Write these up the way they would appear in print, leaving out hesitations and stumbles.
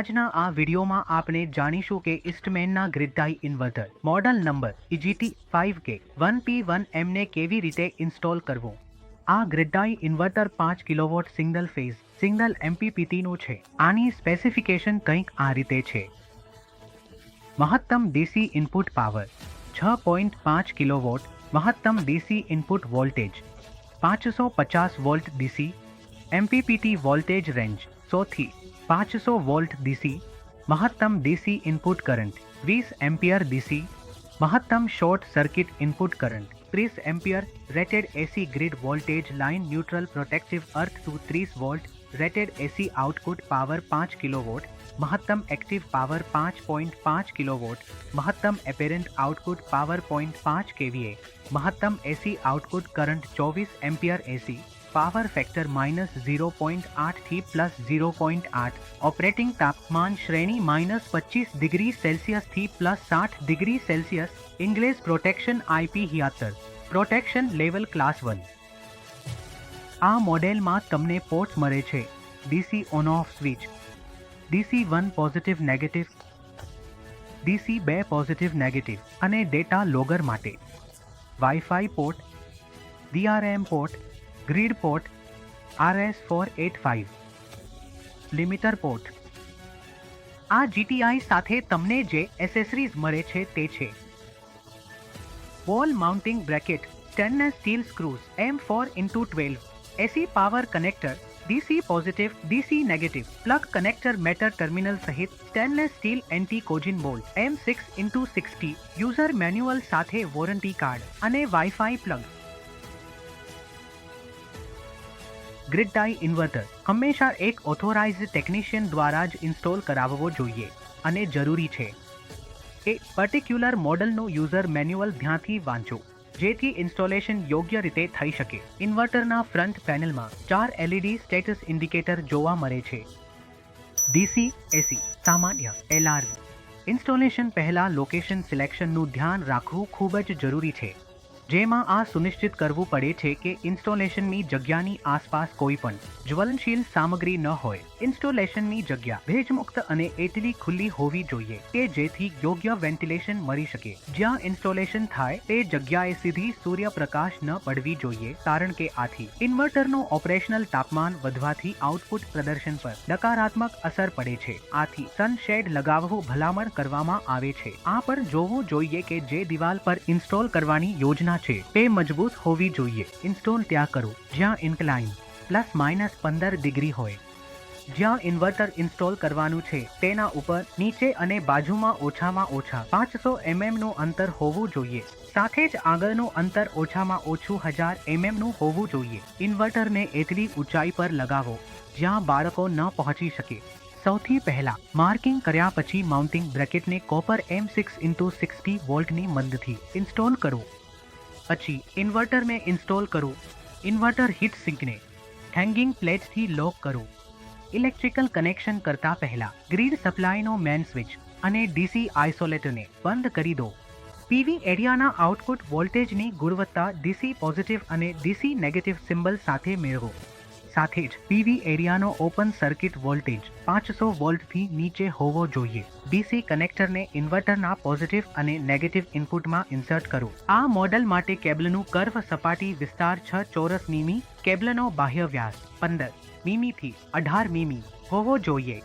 આજના આ વિડીયોમાં આપણે જાણીશું કે ઈસ્ટમેનના grid tie inverter model number EGT5K 1P1M ને કેવી રીતે ઇન્સ્ટોલ કરવું। આ grid tie inverter 5 kilowatt single phase single MPPTનું છે। આની સ્પેસિફિકેશન કંઈક આ રીતે છે। મહત્તમ DC ઇનપુટ પાવર 6.5 કિલોવોટ, મહત્તમ DC input voltage 550 volt DC, MPPT voltage range 100 થી 500 વોલ્ટ DC, મહત્તમ DC input current 20 ampere DC, મહત્તમ short circuit input current 30 ampere, rated AC grid voltage line neutral protective earth two 30 volt, rated AC output power 5 kilowatt, મહત્તમ active power 5.5 kilowatt, મહત્તમ apparent output power 0.5 kVA, મહત્તમ AC output current 24 ampere AC, power factor -0.8 થી +0.8, operating તાપમાન શ્રેણી -25 degree Celsius થી +60 degree Celsius, English protection IP73, protection level class 1। આ મોડેલમાં તમને પોર્ટ્સ મળે છે DC on of switch, DC 1 positive negative, DC 2 positive negative અને ડેટા લોગર માટે wifi port, DRM port, grid port, RS485, limiter port. આ GTI સાથે તમને જે એસેસરીઝ મળે છે તે છે wall mounting bracket, stainless steel screws M4x12, AC power connector, DC positive DC negative plug connector મેટર ટર્મિનલ સહિત સ્ટેનલેસ સ્ટીલ એન્ટી કોજિન બોલ્ટ M6x60, યુઝર મેન્યુઅલ સાથે વોરંટી કાર્ડ અને wifi plug. Grid tie inverter હંમેશા એક authorised technician દ્વારા જ install કરાવવો જોઈએ અને જરૂરી છે એ પર્ટિક્યુલર મોડલનું યુઝર મેન્યુઅલ ધ્યાનથી વાંચો જેથી ઇન્સ્ટોલેશન યોગ્ય રીતે થઈ શકે। ઇન્વર્ટરના ફ્રન્ટ પેનલમાં 4 LED સ્ટેટસ ઇન્ડિકેટર જોવા મળે છે। DC, AC, સામાન્ય, LRV। ઇન્સ્ટોલેશન પહેલા લોકેશન સિલેક્શનનું ધ્યાન રાખવું ખૂબ જ જરૂરી છે, જેમાં આ સુનિશ્ચિત કરવું પડે છે કે ઇન્સ્ટોલેશનની જગ્યાની આસપાસ કોઈ પણ જ્વલનશીલ સામગ્રી ન હોય। ઇન્સ્ટોલેશનની જગ્યા ભેજમુક્ત અને એટલી ખુલ્લી હોવી જોઈએ કે જેથી યોગ્ય વેન્ટિલેશન મળી શકે। જ્યાં ઇન્સ્ટોલેશન થાય તે જગ્યાએ સીધી સૂર્યપ્રકાશ ન પડવી જોઈએ, કારણ કે આથી ઇન્વર્ટરનું ઓપરેશનલ તાપમાન વધવાથી આઉટપુટ પ્રદર્શન પર નકારાત્મક અસર પડે છે। આથી સનશેડ લગાવવું ભલામણ કરવામાં આવે છે। આ પર જોવું જોઈએ કે જે દિવાલ પર ઇન્સ્ટોલ કરવાની યોજના છે તે મજબૂત હોવી જોઈએ। ઇન્સ્ટોલ ત્યાં કરો જ્યાં ઇન્ક્લાઇન ±15 ડિગ્રી હોય। જ્યાં ઇન્વર્ટર ઇન્સ્ટોલ કરવાનું છે તેના ઉપર, નીચે અને બાજુમાં ઓછામાં ઓછા 500 mm નું અંતર હોવું જોઈએ। સાથે જ આગળનું અંતર ઓછામાં ઓછું 1000 mm નું હોવું જોઈએ। ઇન્વર્ટરને એટલી ઊંચાઈ પર લગાવો જ્યાં બાળકો ન પહોંચી શકે। સૌથી પહેલા માર્કિંગ કર્યા પછી માઉન્ટિંગ બ્રેકેટને કોપર M6x60 વોલ્ટની મદદથી ઇન્સ્ટોલ કરો। પછી ઇન્વર્ટરને ઇન્સ્ટોલ કરો। ઇન્વર્ટર હીટ સિંકને હેંગિંગ પ્લેટ્સથી લોક કરો। ઇલેક્ટ્રિકલ કનેક્શન કરતા પહેલા ગ્રીડ સપ્લાયનો મેન સ્વિચ અને DC આઇસોલેટરને બંધ કરી દો। PV એરિયાના આઉટપુટ વોલ્ટેજની ગુણવત્તા DC પોઝિટિવ અને DC નેગેટિવ સિમ્બલ સાથે મેળવો। સાથે જ PV એરિયાનો ઓપન સર્કિટ વોલ્ટેજ 500 વોલ્ટથી નીચે હોવો જોઈએ। DC કનેક્ટરને ઇન્વર્ટરના પોઝિટિવ અને નેગેટિવ ઇનપુટમાં ઇન્સર્ટ કરો। આ મોડલ માટે કેબલનું કર્વ સપાટી વિસ્તાર 6 ચોરસ મીમી, કેબલનો બાહ્ય વ્યાસ 15 મીમી થી 18 મીમી હોવો જોઈએ।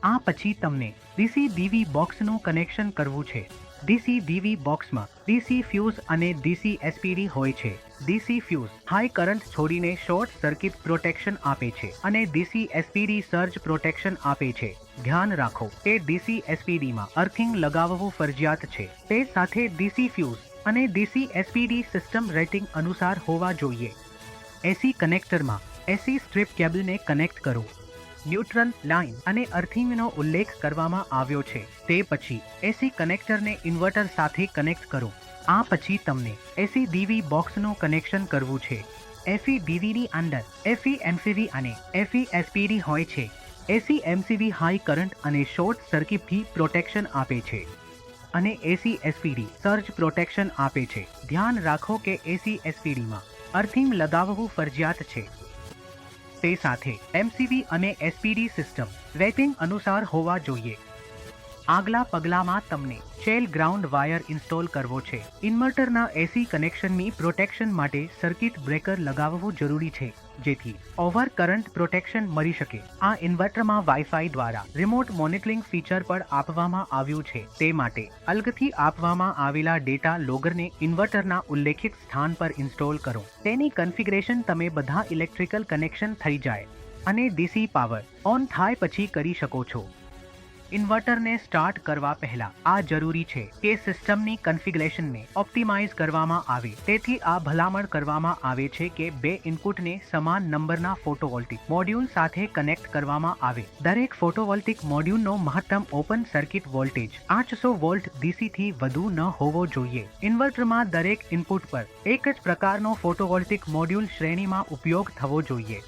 આ પછી તમને DC DV બોક્સનું કનેક્શન કરવું છે। DC DV બોક્સમાં DC ફ્યુઝ અને DC SPD હોય છે। DC ફ્યુઝ હાઈ કરંટ છોડીને શોર્ટ સર્કિટ પ્રોટેક્શન આપે છે અને DC SPD સર્જ પ્રોટેક્શન આપે છે। ધ્યાન રાખો કે DC SPD માં અર્થિંગ લગાવવું ફરજિયાત છે। તે સાથે DC ફ્યુઝ અને DC SPD સિસ્ટમ રેટિંગ અનુસાર હોવા જોઈએ। AC કનેક્ટરમાં AC સ્ટ્રીપ કેબલને કનેક્ટ કરો। ન્યુટ્રલ, લાઇન અને અર્થિંગનો ઉલ્લેખ કરવામાં આવ્યો છે। તે પછી AC કનેક્ટરને ઇન્વર્ટર સાથે કનેક્ટ કરો। આ પછી તમને AC DV બોક્સનું કનેક્શન કરવું છે। FE DVની અંદર FE MCV અને FE SPD હોય છે। AC MCV હાઈ કરંટ અને શોર્ટ સર્કિટથી પ્રોટેક્શન આપે છે અને AC SPD સર્જ પ્રોટેક્શન આપે છે। ધ્યાન રાખો કે AC SPD માં અર્થિંગ લગાવવું ફરજિયાત છે। તે સાથે MCV અને SPD સિસ્ટમ રેટિંગ અનુસાર હોવા જોઈએ. આગલા પગલામાં તમને શેલ ગ્રાઉન્ડ વાયર ઇન્સ્ટોલ કરવો છે. ઇન્વર્ટરના AC કનેક્શનની પ્રોટેક્શન માટે સર્કિટ બ્રેકર લગાવવું જરૂરી છે, જેથી ઓવર કરંટ પ્રોટેક્શન મળી શકે. આ ઇન્વર્ટરમાં વાઈફાઈ દ્વારા રિમોટ મોનિટરિંગ ફીચર પણ આપવામાં આવ્યું છે. તે માટે અલગથી આપવામાં આવેલા ડેટા લોગરને ઇન્વર્ટરના ઉલ્લેખિત સ્થાન પર ઇન્સ્ટોલ કરો. તેની કન્ફિગરેશન તમે બધા ઇલેક્ટ્રિકલ કનેક્શન થઈ જાય અને DC પાવર ઓન થાય પછી કરી શકો છો. ઇન્વર્ટરને સ્ટાર્ટ કરવા પહેલા આ જરૂરી છે કે સિસ્ટમની કન્ફિગરેશનને ઓપ્ટિમાઇઝ કરવામાં આવે. તેથી આ ભલામણ કરવામાં આવે છે કે 2 ઇનપુટને સમાન નંબરના ફોટોવોલ્ટિક મોડ્યુલ સાથે કનેક્ટ કરવામાં આવે. દરેક ફોટોવોલ્ટિક મોડ્યુલનો મહત્તમ open circuit voltage 800 volt DC થી વધુ ન હોવો જોઈએ. ઇન્વર્ટરમાં દરેક ઇનપુટ પર એક જ પ્રકારનો ફોટોવોલ્ટિક મોડ્યુલ શ્રેણીમાં ઉપયોગ થવો જોઈએ.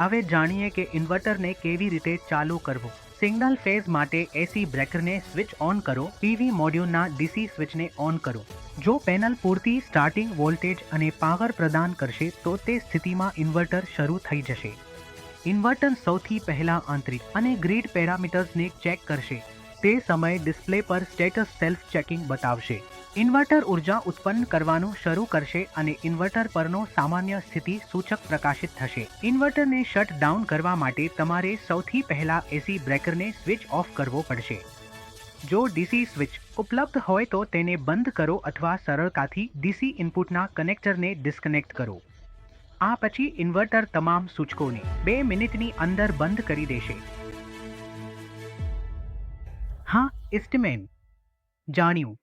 હવે જાણીએ કે ઇન્વર્ટરને કેવી રીતે ચાલુ કરવું. સિંગલ ફેઝ માટે AC બ્રેકરને સ્વિચ ઓન કરો. PV મોડ્યુલના DC સ્વિચને ઓન કરો. જો પેનલ પૂરતી સ્ટાર્ટિંગ વોલ્ટેજ અને પાવર પ્રદાન કરશે તો તે સ્થિતિમાં ઇન્વર્ટર શરૂ થઈ જશે. ઇન્વર્ટર સૌથી પહેલા આંતરિક અને ગ્રીડ પેરામીટર્સને ચેક કરશે. તે સમયે ડિસ્પ્લે પર સ્ટેટસ સેલ્ફ ચેકિંગ બતાવશે. ઇન્વર્ટર ઉર્જા ઉત્પન્ન કરવાનું શરૂ કરશે અને ઇન્વર્ટર પરનો સામાન્ય સ્થિતિ સૂચક પ્રકાશિત થશે. ઇન્વર્ટરને શટ ડાઉન કરવા માટે તમારે સૌથી પહેલા AC બ્રેકરને સ્વિચ ઓફ કરવો પડશે. જો DC સ્વિચ ઉપલબ્ધ હોય તો તેને બંધ કરો અથવા સરળતાથી DC ઇનપુટના કનેક્ટરને ડિસ્કનેક્ટ કરો. આ પછી ઇન્વર્ટર તમામ સૂચકોને 2 મિનિટની અંદર બંધ કરી દેશે. હા, ઇસ્ટમેન જાણ્યું.